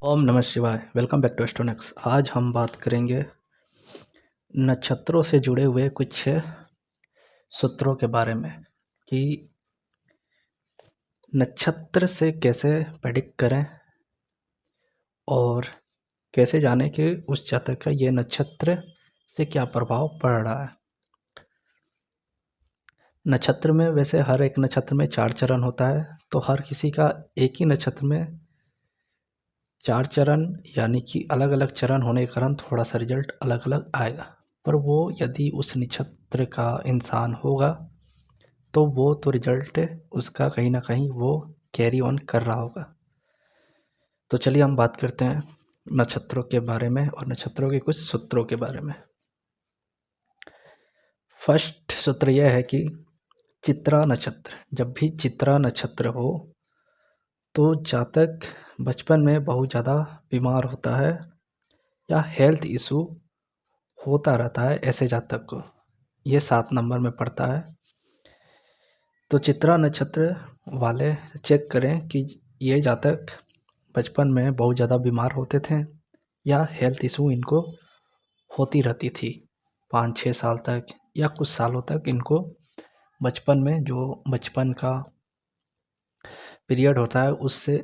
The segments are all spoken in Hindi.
ओम नमः शिवाय। Welcome back to Astronox. आज हम बात करेंगे नक्षत्रों से जुड़े हुए कुछ सूत्रों के बारे में कि नक्षत्र से कैसे प्रेडिक्ट करें और कैसे जानें कि उस जातक का ये नक्षत्र से क्या प्रभाव पड़ रहा है। नक्षत्र में वैसे हर एक नक्षत्र में 4 चरण होता है, तो हर किसी का एक ही नक्षत्र में 4 चरण यानी कि अलग-अलग चरण होने के कारण थोड़ा-सा रिज़ल्ट अलग-अलग आएगा। पर वो यदि उस नक्षत्र का इंसान होगा, तो वो तो रिज़ल्ट उसका कहीं न कहीं वो कैरी ऑन कर रहा होगा। तो चलिए हम बात करते हैं नक्षत्रों के बारे में और नक्षत्रों के कुछ सूत्रों के बारे में। फर्स्ट सूत्र यह है कि चित्रा नक्षत्र, जब भी चित्रा नक्षत्र हो, तो जातक बचपन में बहुत ज़्यादा बीमार होता है या हेल्थ इशू होता रहता है ऐसे जातक को। ये 7 नंबर में पड़ता है। तो चित्रा नक्षत्र वाले चेक करें कि ये जातक बचपन में बहुत ज़्यादा बीमार होते थे या हेल्थ इशू इनको होती रहती थी 5-6 साल तक या कुछ सालों तक इनको बचपन में जो बचपन का पीरियड होता है उससे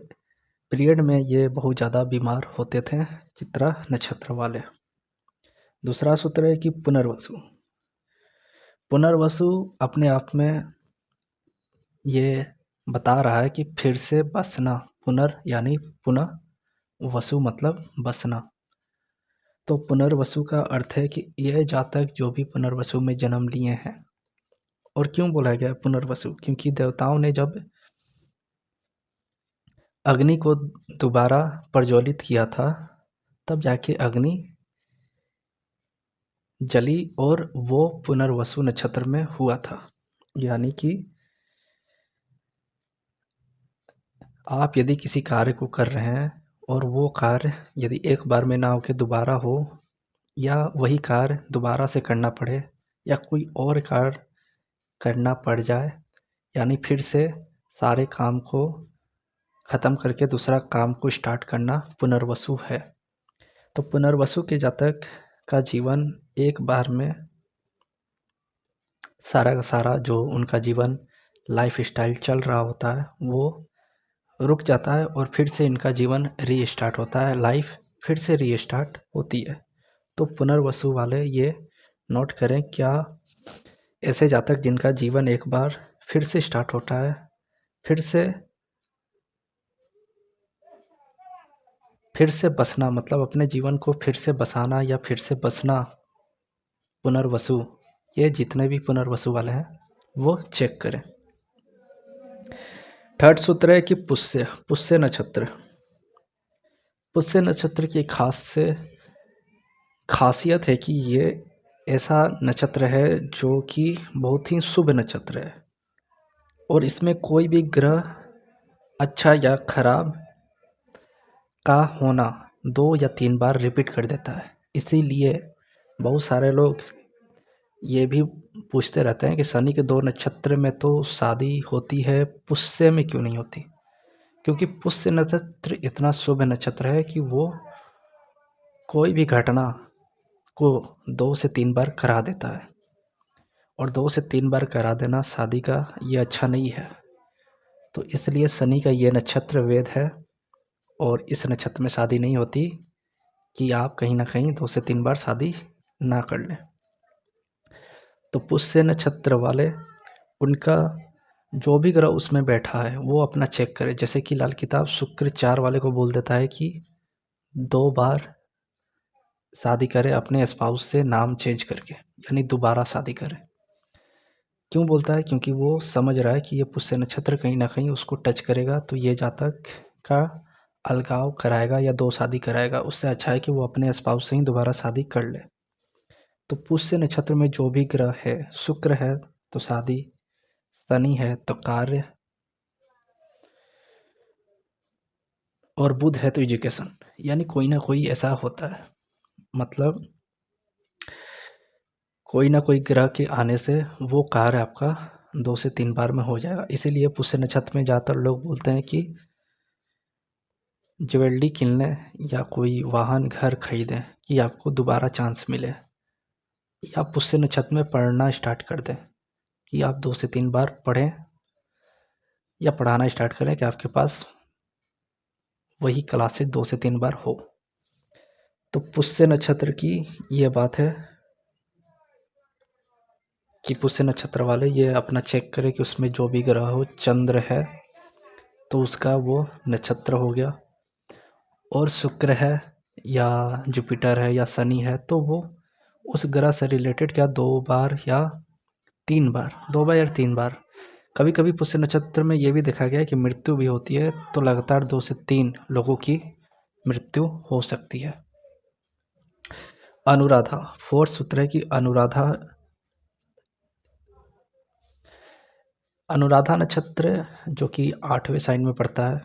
पीरियड में ये बहुत ज़्यादा बीमार होते थे चित्रा नक्षत्र वाले। दूसरा सूत्र है कि पुनर्वसु। पुनर्वसु अपने आप में ये बता रहा है कि फिर से बसना। पुनर यानी पुनः, वसु मतलब बसना। तो पुनर्वसु का अर्थ है कि यह जातक जो भी पुनर्वसु में जन्म लिए हैं। और क्यों बोला गया पुनर्वसु? क्योंकि देवताओं ने जब अग्नि को दोबारा प्रज्वलित किया था, तब जाके अग्नि जली और वो पुनर्वसु नक्षत्र में हुआ था। यानी कि आप यदि किसी कार्य को कर रहे हैं और वो कार्य यदि एक बार में ना होके दोबारा हो, या वही कार्य दोबारा से करना पड़े, या कोई और कार्य करना पड़ जाए, यानी फिर से सारे काम को ख़त्म करके दूसरा काम को स्टार्ट करना पुनर्वसु है। तो पुनर्वसु के जातक का जीवन एक बार में सारा का सारा जो उनका जीवन लाइफ स्टाइल चल रहा होता है वो रुक जाता है और फिर से इनका जीवन रीस्टार्ट होता है, लाइफ फिर से रीस्टार्ट होती है। तो पुनर्वसु वाले ये नोट करें, क्या ऐसे जातक जिनका जीवन एक बार फिर से स्टार्ट होता है, फिर से बसना मतलब अपने जीवन को फिर से बसाना या फिर से बसना, पुनर्वसु, ये जितने भी पुनर्वसु वाले हैं वो चेक करें। थर्ड सूत्र है कि पुष्य। पुष्य नक्षत्र। पुष्य नक्षत्र की खासियत है कि ये ऐसा नक्षत्र है जो कि बहुत ही शुभ नक्षत्र है और इसमें कोई भी ग्रह अच्छा या खराब का होना 2 या 3 बार रिपीट कर देता है। इसीलिए बहुत सारे लोग ये भी पूछते रहते हैं कि शनि के 2 नक्षत्र में तो शादी होती है, पुष्य में क्यों नहीं होती? क्योंकि पुष्य नक्षत्र इतना शुभ नक्षत्र है कि वो कोई भी घटना को 2 से 3 बार करा देता है, और 2 से 3 बार करा देना शादी का ये अच्छा नहीं है। तो इसलिए शनि का ये नक्षत्र वेद है और इस नक्षत्र में शादी नहीं होती कि आप कहीं ना कहीं 2 से 3 बार शादी ना कर लें। तो पुष्य नक्षत्र वाले उनका जो भी ग्रह उसमें बैठा है वो अपना चेक करें। जैसे कि लाल किताब शुक्र 4 वाले को बोल देता है कि 2 बार शादी करें अपने स्पाउस से नाम चेंज करके, यानी दोबारा शादी करें। क्यों बोलता है? क्योंकि वो समझ रहा है कि ये पुष्य नक्षत्र कहीं ना कहीं उसको टच करेगा, तो ये जातक का अलगाव कराएगा या 2 शादी कराएगा। उससे अच्छा है कि वो अपने स्पाउस से ही दोबारा शादी कर ले। तो पुष्य नक्षत्र में जो भी ग्रह है, शुक्र है तो शादी, शनि है तो कार्य, और बुध है तो एजुकेशन। यानी कोई ना कोई ऐसा होता है, मतलब कोई ना कोई ग्रह के आने से वो कार्य आपका 2 से 3 बार में हो जाएगा। इसीलिए पुष्य नक्षत्र में ज़्यादातर लोग बोलते हैं कि ज्वेलरी किनने या कोई वाहन घर खरीदें कि आपको दोबारा चांस मिले, या पुष्य नक्षत्र में पढ़ना स्टार्ट कर दें कि आप 2 से 3 बार पढ़ें या पढ़ाना स्टार्ट करें कि आपके पास वही क्लासेज 2 से 3 बार हो। तो पुष्य नक्षत्र की ये बात है कि पुष्य नक्षत्र वाले ये अपना चेक करें कि उसमें जो भी ग्रह हो, चंद्र है तो उसका वो नक्षत्र हो गया, और शुक्र है या जुपिटर है या शनि है तो वो उस ग्रह से रिलेटेड क्या 2 बार या 3 बार, 2 बार या 3 बार। कभी कभी पुष्य नक्षत्र में ये भी देखा गया है कि मृत्यु भी होती है, तो लगातार 2 से 3 लोगों की मृत्यु हो सकती है। अनुराधा, फोर्थ सूत्र है कि अनुराधा नक्षत्र जो कि 8वें साइन में पड़ता है,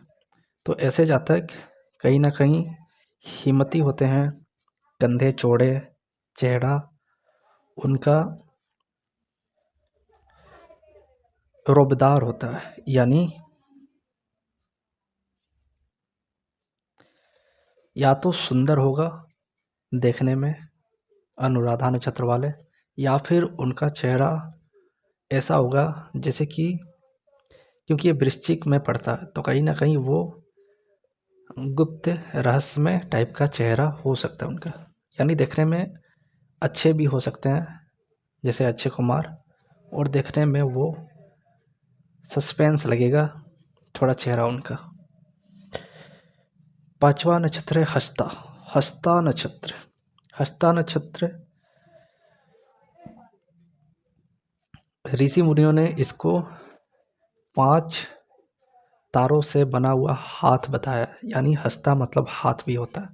तो ऐसे जातक कहीं ना कहीं हिम्मती होते हैं, कंधे चौड़े, चेहरा उनका रोबदार होता है, यानी या तो सुंदर होगा देखने में अनुराधा नक्षत्र वाले, या फिर उनका चेहरा ऐसा होगा जैसे कि, क्योंकि ये वृश्चिक में पड़ता है तो कहीं ना कहीं वो गुप्त रहस्यमय टाइप का चेहरा हो सकता है उनका, यानी देखने में अच्छे भी हो सकते हैं जैसे अक्षय कुमार, और देखने में वो सस्पेंस लगेगा थोड़ा चेहरा उनका। 5वां नक्षत्र है हस्ता। हस्ता नक्षत्र, हस्ता नक्षत्र ऋषि मुनियों ने इसको 5 तारों से बना हुआ हाथ बताया, यानी हस्ता मतलब हाथ भी होता है।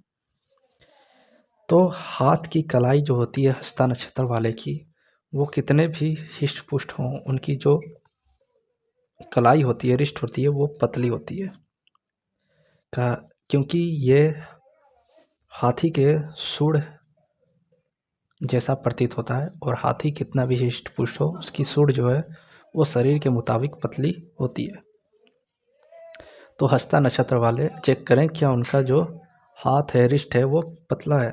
तो हाथ की कलाई जो होती है हस्ता नक्षत्र वाले की, वो कितने भी हिष्ट पुष्ट हों, उनकी जो कलाई होती है, रिस्ट होती है, वो पतली होती है का, क्योंकि ये हाथी के सूंड जैसा प्रतीत होता है, और हाथी कितना भी हिष्ट पुष्ट हो उसकी सूंड जो है वो शरीर के मुताबिक पतली होती है। तो हस्ता नक्षत्र वाले चेक करें क्या उनका जो हाथ है, रिस्ट है, वो पतला है।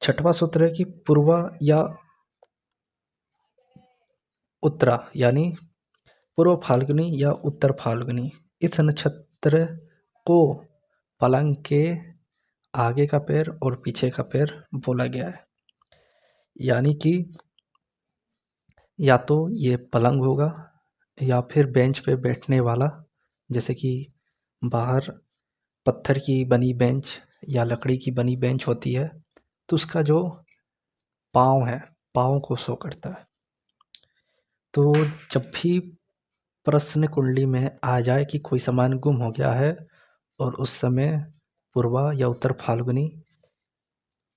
6वां सूत्र है कि पूर्वा या उत्तरा, यानी पूर्व फाल्गुनी या उत्तर फाल्गुनी, इस नक्षत्र को पलंग के आगे का पैर और पीछे का पैर बोला गया है, यानी कि या तो ये पलंग होगा या फिर बेंच पे बैठने वाला, जैसे कि बाहर पत्थर की बनी बेंच या लकड़ी की बनी बेंच होती है, तो उसका जो पाँव है, पाँव को शो करता है। तो जब भी प्रश्न कुंडली में आ जाए कि कोई सामान गुम हो गया है और उस समय पूर्वा या उत्तर फाल्गुनी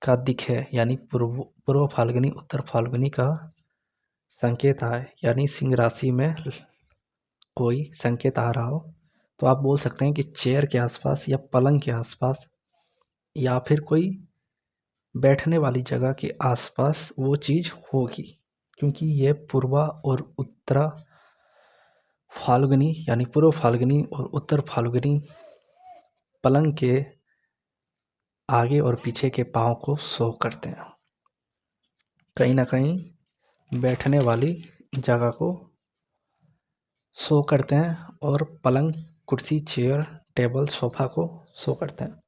का दिखे, यानी पूर्व फाल्गुनी उत्तर फाल्गुनी का संकेत आए, यानी सिंह राशि में कोई संकेत आ रहा हो, तो आप बोल सकते हैं कि चेयर के आसपास या पलंग के आसपास या फिर कोई बैठने वाली जगह के आसपास वो चीज़ होगी, क्योंकि ये पूर्वा और उत्तरा फाल्गुनी यानी पूर्व फाल्गुनी और उत्तर फाल्गुनी पलंग के आगे और पीछे के पाँव को शो करते हैं, कहीं ना कहीं बैठने वाली जगह को शो करते हैं, और पलंग, कुर्सी, चेयर, टेबल, सोफा को शो करते हैं।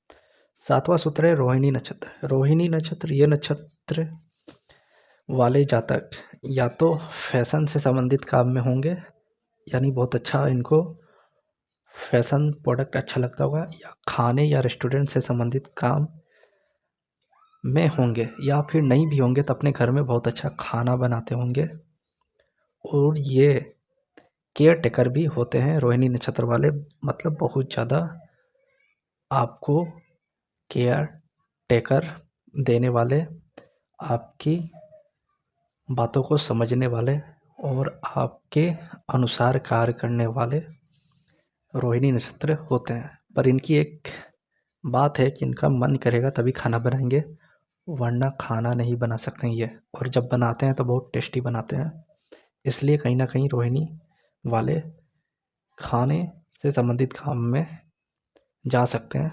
7वां सूत्र है रोहिणी नक्षत्र। रोहिणी नक्षत्र, ये नक्षत्र वाले जातक या तो फैशन से संबंधित काम में होंगे, यानी बहुत अच्छा इनको फैशन प्रोडक्ट अच्छा लगता होगा, या खाने या रेस्टोरेंट से संबंधित काम में होंगे, या फिर नहीं भी होंगे तो अपने घर में बहुत अच्छा खाना बनाते होंगे, और ये केयर टेकर भी होते हैं रोहिणी नक्षत्र वाले, मतलब बहुत ज़्यादा आपको केयर टेकर देने वाले, आपकी बातों को समझने वाले और आपके अनुसार कार्य करने वाले रोहिणी नक्षत्र होते हैं। पर इनकी एक बात है कि इनका मन करेगा तभी खाना बनाएंगे, वरना खाना नहीं बना सकते हैं ये, और जब बनाते हैं तो बहुत टेस्टी बनाते हैं। इसलिए कहीं ना कहीं रोहिणी वाले खाने से संबंधित काम में जा सकते हैं।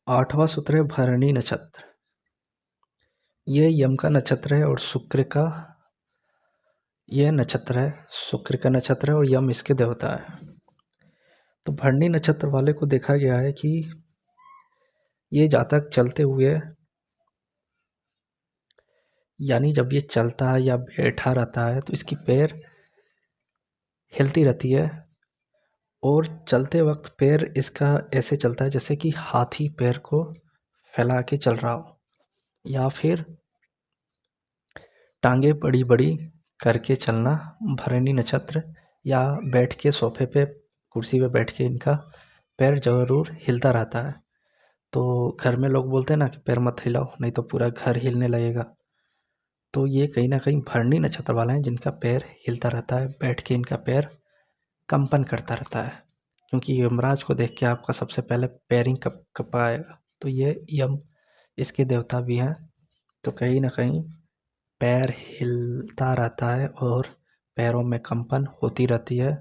8वां सूत्र है भरणी नक्षत्र। ये यम का नक्षत्र है और शुक्र का ये नक्षत्र है, शुक्र का नक्षत्र है और यम इसके देवता है। तो भरणी नक्षत्र वाले को देखा गया है कि ये जातक चलते हुए, यानी जब ये चलता है या बैठा रहता है तो इसकी पैर हिलती रहती है और चलते वक्त पैर इसका ऐसे चलता है जैसे कि हाथी पैर को फैला के चल रहा हो, या फिर टांगे बड़ी बड़ी करके चलना भरणी नक्षत्र, या बैठ के सोफे पे कुर्सी पे बैठ के इनका पैर ज़रूर हिलता रहता है। तो घर में लोग बोलते हैं ना कि पैर मत हिलाओ नहीं तो पूरा घर हिलने लगेगा। तो ये कहीं ना कहीं भरणी नक्षत्र वाले हैं जिनका पैर हिलता रहता है, बैठ के इनका पैर कंपन करता रहता है, क्योंकि यमराज को देख के आपका सबसे पहले पैर ही कपाएगा। तो ये यम इसके देवता भी हैं। तो कहीं ना कहीं पैर हिलता रहता है और पैरों में कंपन होती रहती है,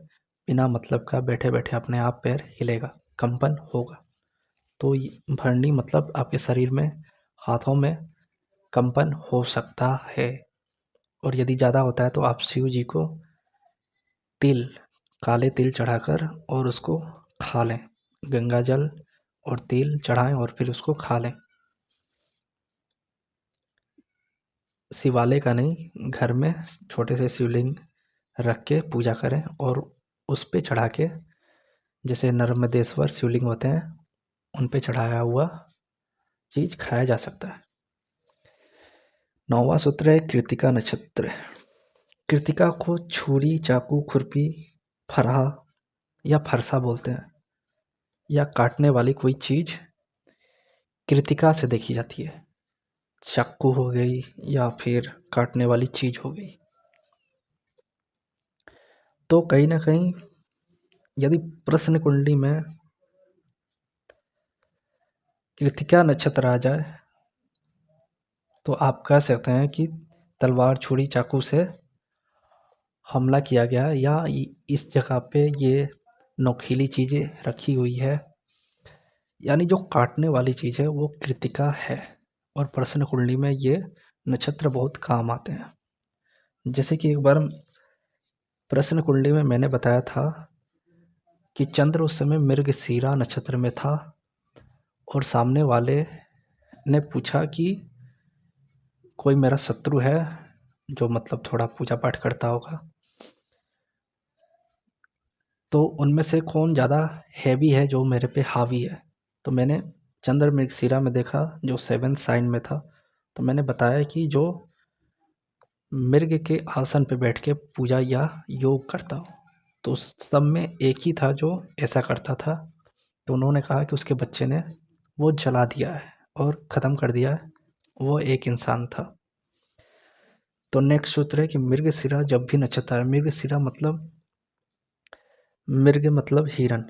बिना मतलब का बैठे बैठे अपने आप पैर हिलेगा, कंपन होगा। तो भरणी मतलब आपके शरीर में, हाथों में कंपन हो सकता है। और यदि ज़्यादा होता है तो आप शिव जी को तिल, काले तिल चढ़ाकर और उसको खा लें। गंगा जल और तिल चढ़ाएं और फिर उसको खा लें। शिवालय का नहीं, घर में छोटे से शिवलिंग रख के पूजा करें और उस पे चढ़ा के, जैसे नर्मदेश्वर शिवलिंग होते हैं उन पे चढ़ाया हुआ चीज़ खाया जा सकता है। 9वां सूत्र है कृतिका नक्षत्र। कृतिका को छुरी, चाकू, खुरपी, फरहा या फरसा बोलते हैं, या काटने वाली कोई चीज़ कृतिका से देखी जाती है। चाकू हो गई या फिर काटने वाली चीज़ हो गई। तो कहीं ना कहीं यदि प्रश्न कुंडली में कृतिका नक्षत्र आ जाए तो आप कह सकते हैं कि तलवार, छुरी, चाकू से हमला किया गया, या इस जगह पे ये नोकीली चीज़ें रखी हुई है, यानी जो काटने वाली चीज़ है वो कृतिका है। और प्रश्न कुंडली में ये नक्षत्र बहुत काम आते हैं। जैसे कि एक बार प्रश्न कुंडली में मैंने बताया था कि चंद्र उस समय मृगशीरा नक्षत्र में था और सामने वाले ने पूछा कि कोई मेरा शत्रु है जो मतलब थोड़ा पूजा पाठ करता होगा, तो उनमें से कौन ज़्यादा हैवी है जो मेरे पे हावी है। तो मैंने चंद्र मृगशीरा में देखा जो 7th साइन में था, तो मैंने बताया कि जो मृग के आसन पे बैठ के पूजा या योग करता हो, तो सब में एक ही था जो ऐसा करता था। तो उन्होंने कहा कि उसके बच्चे ने वो जला दिया है और ख़त्म कर दिया है, वो एक इंसान था। तो नेक्स्ट सूत्र है कि मृगशिरा जब भी नक्षत्र है, मृगशिरा मतलब मृग मतलब हिरन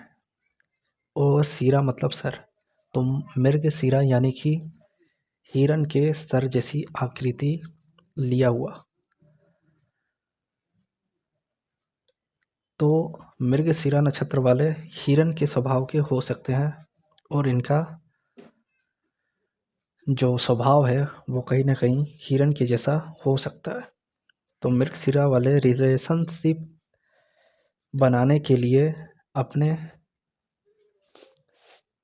और शिरा मतलब सर, तो मृगशिरा यानी कि हिरन के सर जैसी आकृति लिया हुआ। तो मृगशिरा नक्षत्र वाले हिरन के स्वभाव के हो सकते हैं और इनका जो स्वभाव है वो कहीं ना कहीं हिरन के जैसा हो सकता है। तो मृगशिरा वाले रिलेशनशिप बनाने के लिए अपने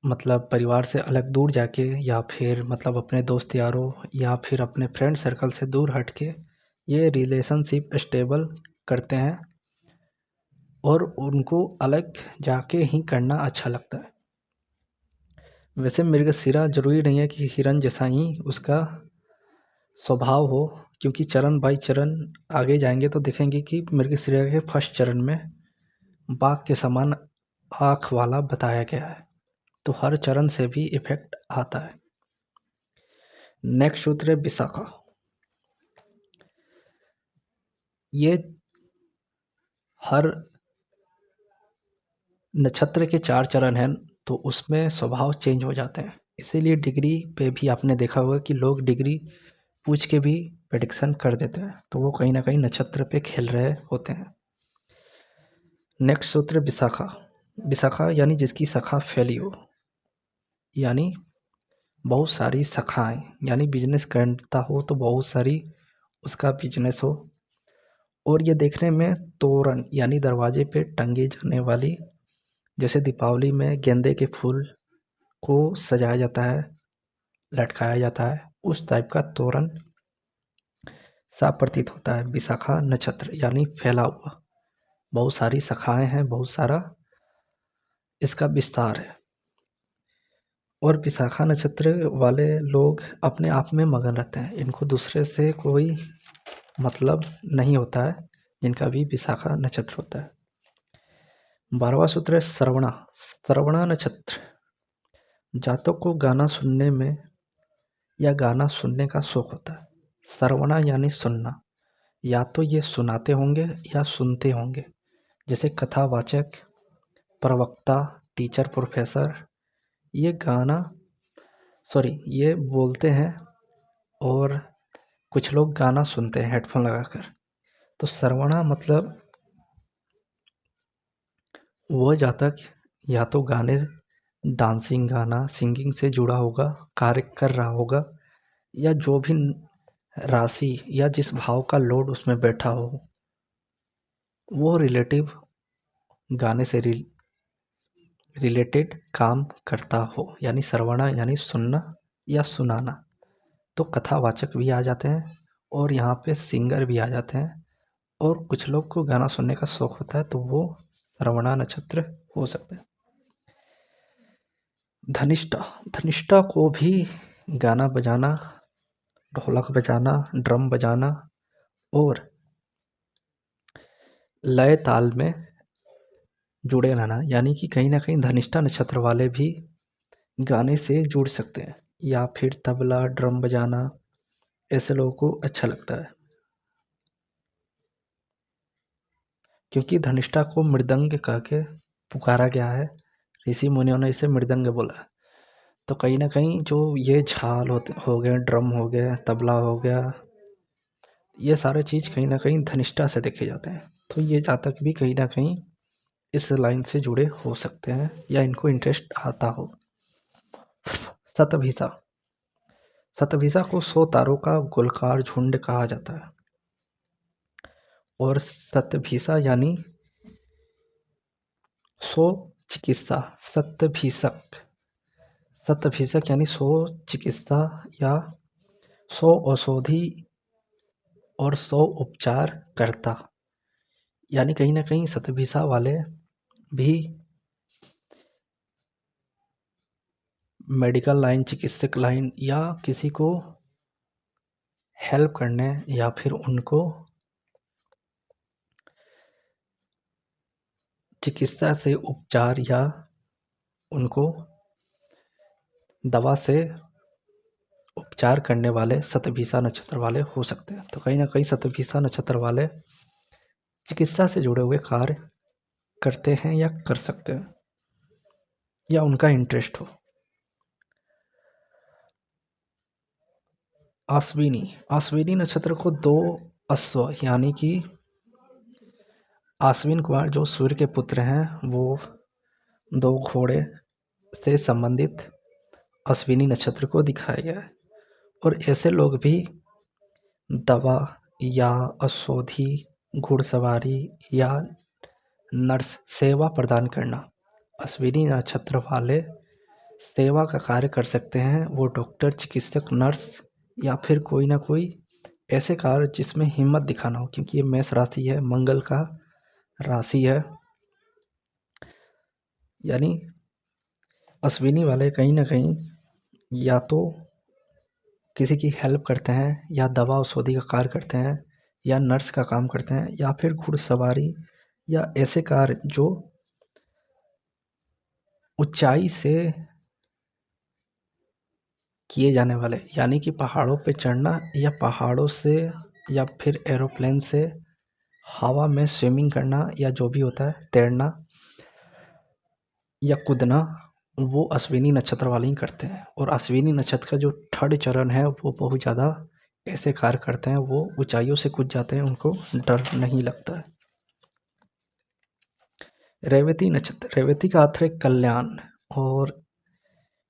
मतलब परिवार से अलग दूर जाके, या फिर मतलब अपने दोस्त यारों या फिर अपने फ्रेंड सर्कल से दूर हट के ये रिलेशनशिप स्टेबल करते हैं और उनको अलग जाके ही करना अच्छा लगता है। वैसे मृगशिरा जरूरी नहीं है कि हिरन जैसा ही उसका स्वभाव हो, क्योंकि चरण बाई चरण आगे जाएंगे तो देखेंगे कि मृगशिरा के फर्स्ट चरण में बाघ के समान आँख वाला बताया गया है। तो हर चरण से भी इफेक्ट आता है। नेक्स्ट सूत्र है विशाखा। ये हर नक्षत्र के 4 चरण हैं तो उसमें स्वभाव चेंज हो जाते हैं, इसीलिए डिग्री पे भी आपने देखा होगा कि लोग डिग्री पूछ के भी प्रेडिक्शन कर देते हैं, तो वो कहीं ना कहीं नक्षत्र पे खेल रहे होते हैं। नेक्स्ट सूत्र विशाखा। विशाखा यानी जिसकी शाखा फैली हो, यानी बहुत सारी शाखाएं, यानी बिजनेस करता हो तो बहुत सारी उसका बिजनेस हो। और ये देखने में तोरण यानी दरवाजे पे टंगे जाने वाली, जैसे दीपावली में गेंदे के फूल को सजाया जाता है, लटकाया जाता है, उस टाइप का तोरण सा प्रतीत होता है विशाखा नक्षत्र, यानी फैला हुआ, बहुत सारी शाखाएं हैं, बहुत सारा इसका विस्तार है। और विशाखा नक्षत्र वाले लोग अपने आप में मगन रहते हैं, इनको दूसरे से कोई मतलब नहीं होता है, जिनका भी विशाखा नक्षत्र होता है। 12वां सूत्र है श्रवणा। श्रवणा नक्षत्र जातक को गाना सुनने में या गाना सुनने का शौक होता है। श्रवणा यानी सुनना, या तो ये सुनाते होंगे या सुनते होंगे, जैसे कथावाचक, प्रवक्ता, टीचर, प्रोफेसर, ये ये बोलते हैं और कुछ लोग गाना सुनते हैं हेडफोन लगाकर। तो श्रवणा मतलब वो जातक या तो गाने, डांसिंग, गाना, सिंगिंग से जुड़ा होगा, कार्य कर रहा होगा, या जो भी राशि या जिस भाव का लोड उसमें बैठा हो, वो रिलेटिव गाने से रिलेटेड काम करता हो, यानी श्रवणा यानी सुनना या सुनाना। तो कथावाचक भी आ जाते हैं और यहाँ पे सिंगर भी आ जाते हैं, और कुछ लोग को गाना सुनने का शौक होता है तो वो श्रवणा नक्षत्र हो सकते हैं। धनिष्ठा, धनिष्ठा को भी गाना बजाना, ढोलक बजाना, ड्रम बजाना और लय ताल में जुड़े रहना, यानी कि कहीं ना कहीं धनिष्ठा नक्षत्र वाले भी गाने से जुड़ सकते हैं, या फिर तबला, ड्रम बजाना, ऐसे लोगों को अच्छा लगता है। क्योंकि धनिष्ठा को मृदंग कह के पुकारा गया है, ऋषि मुनियों ने इसे मृदंग बोला। तो कहीं ना कहीं जो ये झाल हो गए, ड्रम हो गया, तबला हो गया, ये सारे चीज़ कहीं ना कहीं धनिष्ठा से देखे जाते हैं। तो ये जातक भी कहीं ना कहीं इस लाइन से जुड़े हो सकते हैं, या इनको इंटरेस्ट आता हो। शतभिषा, शतभिषा को 100 तारों का गोलकार झुंड कहा जाता है। और शतभिषा यानी 100 चिकित्सा, शतभिषक, शतभिषक यानी 100 चिकित्सा या 100 औषधि और 100 उपचार करता, यानी कहीं ना कहीं शतभिषा वाले भी मेडिकल लाइन, चिकित्सक लाइन, या किसी को हेल्प करने या फिर उनको चिकित्सा से उपचार या उनको दवा से उपचार करने वाले शतभिषा नक्षत्र वाले हो सकते हैं। तो कहीं ना कहीं शतभिषा नक्षत्र वाले चिकित्सा से जुड़े हुए कार्य करते हैं या कर सकते हैं, या उनका इंटरेस्ट हो। अश्विनी, अश्विनी नक्षत्र को 2 अश्व, यानी कि अश्विन कुमार जो सूर्य के पुत्र हैं, वो 2 घोड़े से संबंधित अश्विनी नक्षत्र को दिखाया गया है। और ऐसे लोग भी दवा या औषधि, घुड़सवारी या नर्स सेवा प्रदान करना, अश्विनी नक्षत्र वाले सेवा का कार्य कर सकते हैं। वो डॉक्टर, चिकित्सक, नर्स, या फिर कोई ना कोई ऐसे कार्य जिसमें हिम्मत दिखाना हो, क्योंकि ये मेष राशि है, मंगल का राशि है, यानी अश्विनी वाले कहीं ना कहीं या तो किसी की हेल्प करते हैं, या दवा औषधि का कार्य करते हैं, या नर्स का काम करते हैं, या फिर घुड़सवारी, या ऐसे कार्य जो ऊंचाई से किए जाने वाले, यानी कि पहाड़ों पे चढ़ना, या पहाड़ों से, या फिर एरोप्लेन से हवा में स्विमिंग करना, या जो भी होता है तैरना या कूदना, वो अश्विनी नक्षत्र वाले ही करते हैं। और अश्विनी नक्षत्र का जो 3rd चरण है, वो बहुत ज़्यादा ऐसे कार्य करते हैं, वो ऊंचाइयों से कूद जाते हैं, उनको डर नहीं लगता है। रेवती नक्षत्र, रेवती का अर्थ है कल्याण। और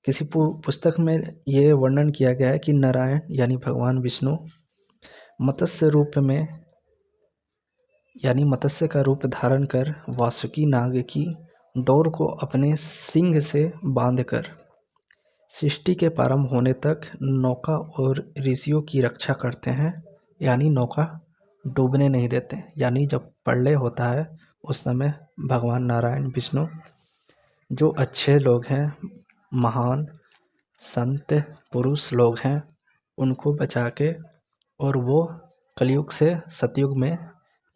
किसी पुस्तक में ये वर्णन किया गया है कि नारायण यानी भगवान विष्णु मत्स्य रूप में यानी मत्स्य का रूप धारण कर वासुकी नाग की डोर को अपने सिंग से बांधकर सृष्टि के प्रारंभ होने तक नौका और ऋषियों की रक्षा करते हैं, यानी नौका डूबने नहीं देते। यानी जब प्रलय होता है उस समय भगवान नारायण विष्णु जो अच्छे लोग हैं, महान संत पुरुष लोग हैं, उनको बचा के और वो कलयुग से सतयुग में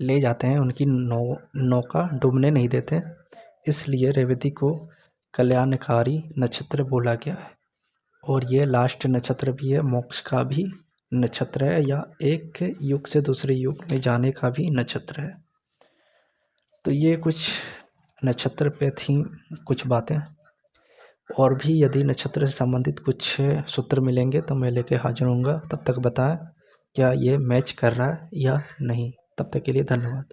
ले जाते हैं, उनकी नौका डूबने नहीं देते। इसलिए रेवती को कल्याणकारी नक्षत्र बोला गया है। और ये लास्ट नक्षत्र भी है, मोक्ष का भी नक्षत्र है, या एक युग से दूसरे युग में जाने का भी नक्षत्र है। तो ये कुछ नक्षत्र पे थी कुछ बातें। और भी यदि नक्षत्र से संबंधित कुछ सूत्र मिलेंगे तो मैं लेके हाजिर होऊंगा। तब तक बताएं क्या ये मैच कर रहा है या नहीं। तब तक के लिए धन्यवाद।